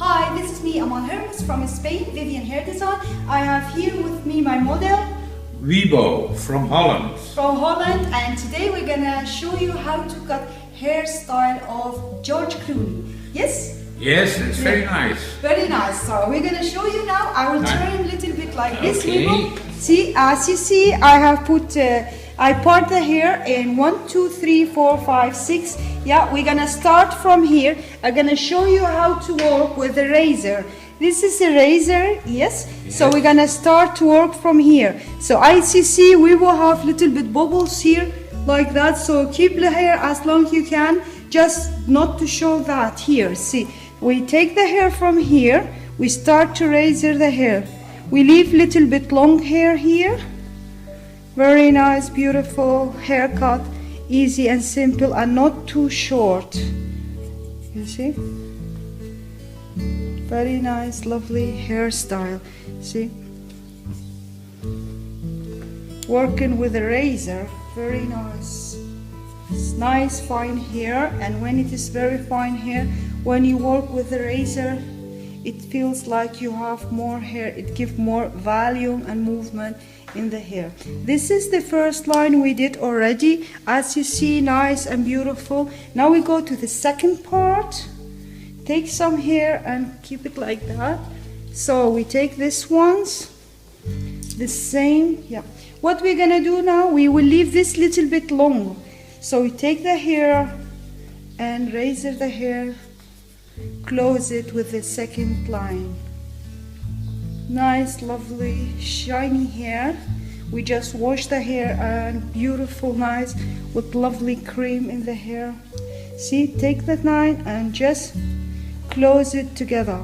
Hi, this is me, Amal Hermuz from Spain, Vivian Hair Design. I have here with me my model, Wibo from Holland. And today we're gonna show you how to cut hairstyle of George Clooney. Yes? Yes, it's very nice. Very nice. So we're gonna show you now. I will turn a little bit like this. Okay. See, as you see, I have put, I part the hair in 1, 2, 3, 4, 5, 6. Yeah, we're gonna start from here. I'm gonna show you how to work with the razor. This is a razor, yes. So we're gonna start to work from here. So as you see, we will have little bit bubbles here, like that. So keep the hair as long as you can, just not to show that here. See, we take the hair from here, we start to razor the hair. We leave little bit long hair here. Very nice, beautiful haircut, easy and simple and not too short. You see? Very nice, lovely hairstyle. See? Working with a razor, very nice. It's nice, fine hair, and when it is very fine hair, when you work with the razor, it feels like you have more hair. It gives more volume and movement in the hair. This is the first line we did already. As you see, nice and beautiful. Now we go to the second part. Take some hair and keep it like that. So we take this ones, the same. Yeah. What we're gonna do now, we will leave this little bit long. So we take the hair and razor the hair, close it with the second line. Nice, lovely, shiny hair. We just wash the hair and beautiful, nice, with lovely cream in the hair. See, take the line and just close it together.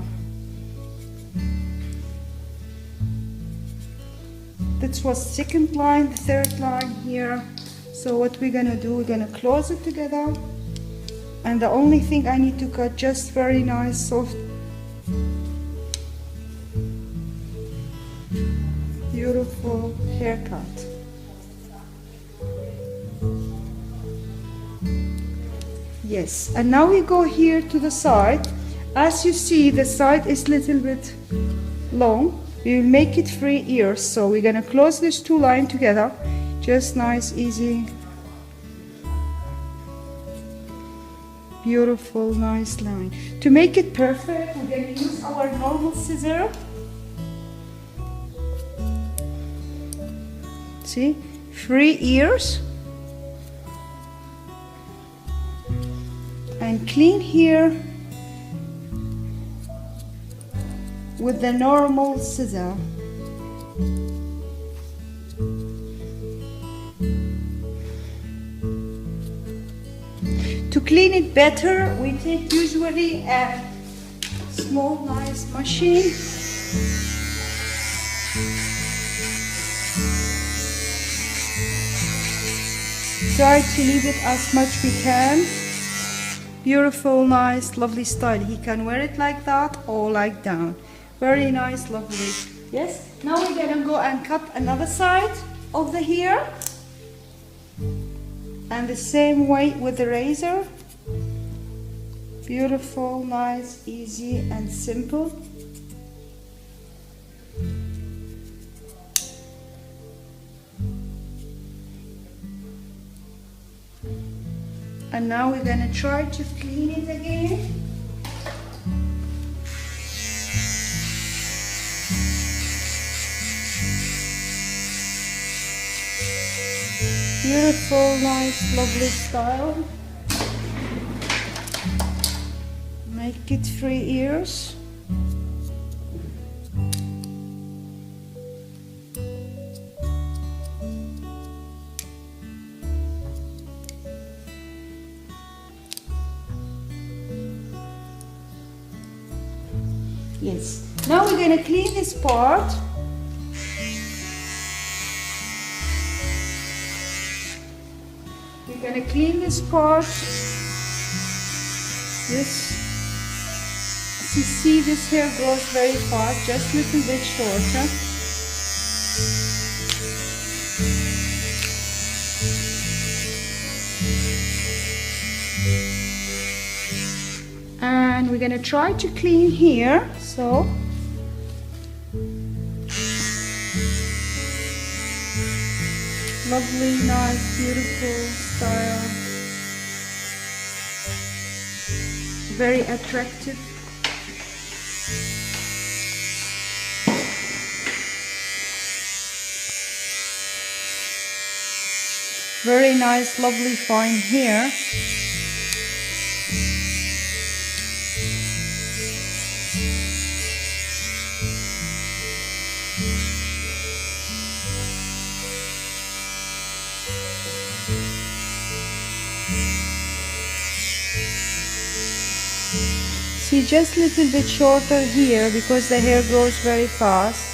That was second line, the third line here. So what we're gonna do, we're gonna close it together. And the only thing I need to cut, just very nice, soft, beautiful haircut. Yes, and now we go here to the side. As you see, the side is a little bit long. We will make it 3 ears. So we're gonna close these two lines together. Just nice, easy. Beautiful, nice line. To make it perfect, we're going to use our normal scissor. See, 3 ears. And clean here with the normal scissor. To clean it better, we take usually a small nice machine. Try to leave it as much we can. Beautiful, nice, lovely style. He can wear it like that or like down. Very nice, lovely. Yes, now we're gonna go and cut another side of the hair. And the same way with the razor. Beautiful, nice, easy and simple. And now we're gonna try to clean it again. Beautiful, nice, lovely style. Make it 3 ears. Yes. Now we're going to clean this part. We're going to clean this part. This, as you see, this hair grows very fast, just a little bit shorter. And and we're gonna try to clean here. So lovely, nice, beautiful style, very attractive. Very nice, lovely, fine hair. See, just a little bit shorter here because the hair grows very fast.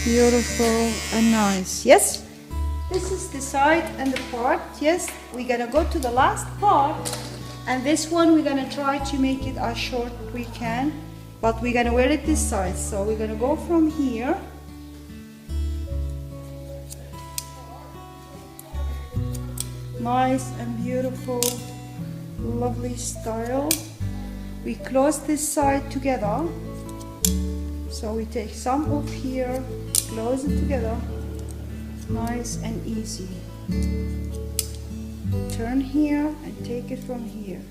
Beautiful and nice. Yes, this is the side and the part. Yes, we're gonna go to the last part, and this one we're gonna try to make it as short as we can, but we're gonna wear it this side. So we're gonna go from here. Nice and beautiful, lovely style. We close this side together. So we take some off here, close it together, nice and easy. Turn here and take it from here,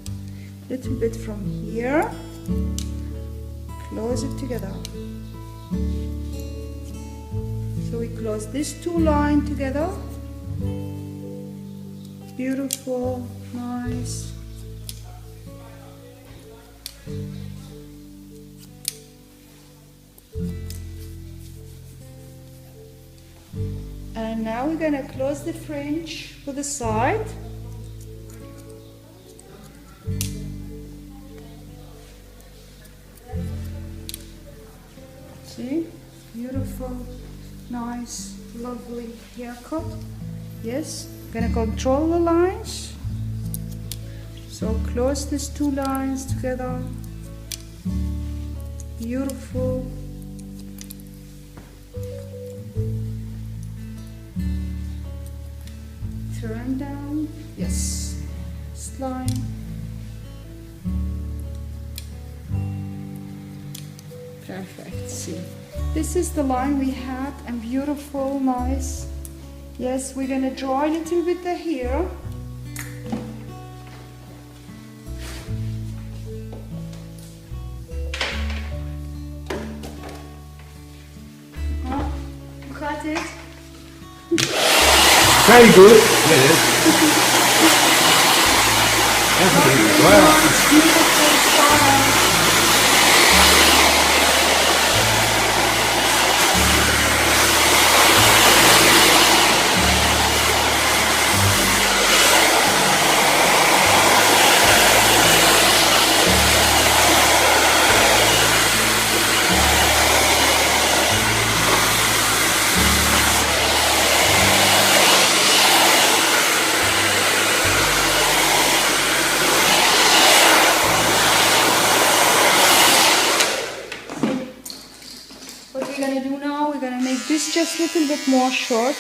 little bit from here, close it together. So we close these two lines together. Beautiful, nice. And now we're gonna close the fringe for the side. See, beautiful, nice, lovely haircut. Yes, gonna control the lines. So close these two lines together. Beautiful. Turn down, yes, slime. Perfect, see. This is the line we had, and beautiful, nice. Yes, we're gonna draw a little bit the hair. Cut it. Very good. Yes. Definitely. Well. This just a little bit more shorter,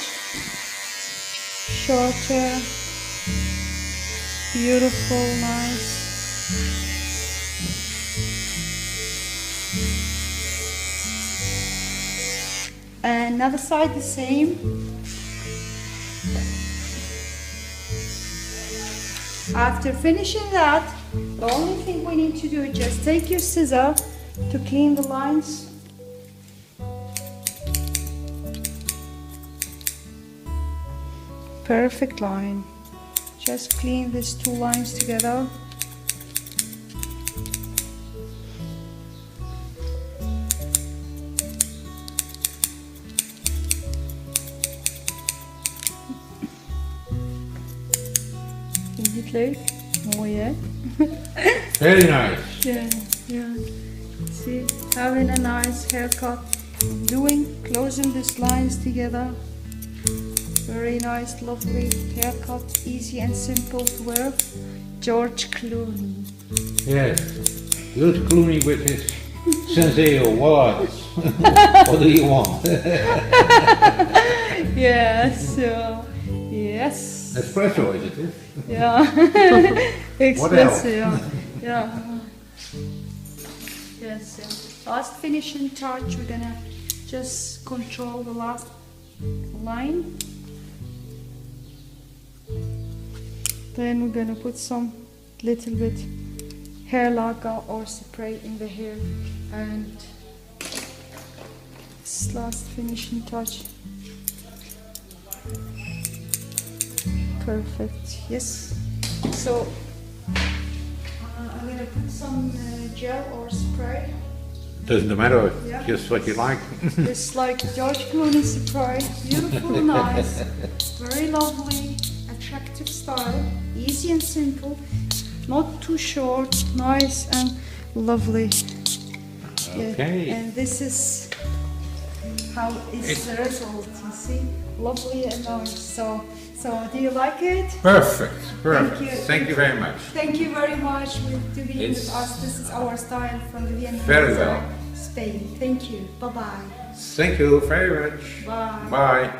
beautiful, nice. And another side the same. After finishing that, the only thing we need to do is just take your scissor to clean the lines. Perfect line. Just clean these two lines together. Is it like? Oh yeah. Very nice. Yeah, yeah. See, having a nice haircut. Closing these lines together. Very nice, lovely haircut, easy and simple to wear. George Clooney. Yes, George Clooney with his sincere words. What do you want? Yes, yes. Espresso, is it? Yeah. What else? Espresso, yeah. Yeah. Yes, yeah. Last finishing touch, we're gonna just control the last line. Then we're gonna put some little bit hair lacquer or spray in the hair, and this last finishing touch. Perfect. Yes. So I'm gonna put some gel or spray. Doesn't matter, Yeah. just what you like. It's like George Clooney spray. Beautiful, nice, very lovely, attractive style. Easy and simple. Not too short. Nice and lovely. Okay. Yeah. And this is how is the result. You see, lovely and nice. So do you like it? Perfect, perfect. Thank you. Thank you very much. Thank you very much to be with It's us. This is our style from the Vienna, very well. Spain. Thank you. Bye bye. Thank you very much. Bye. Bye.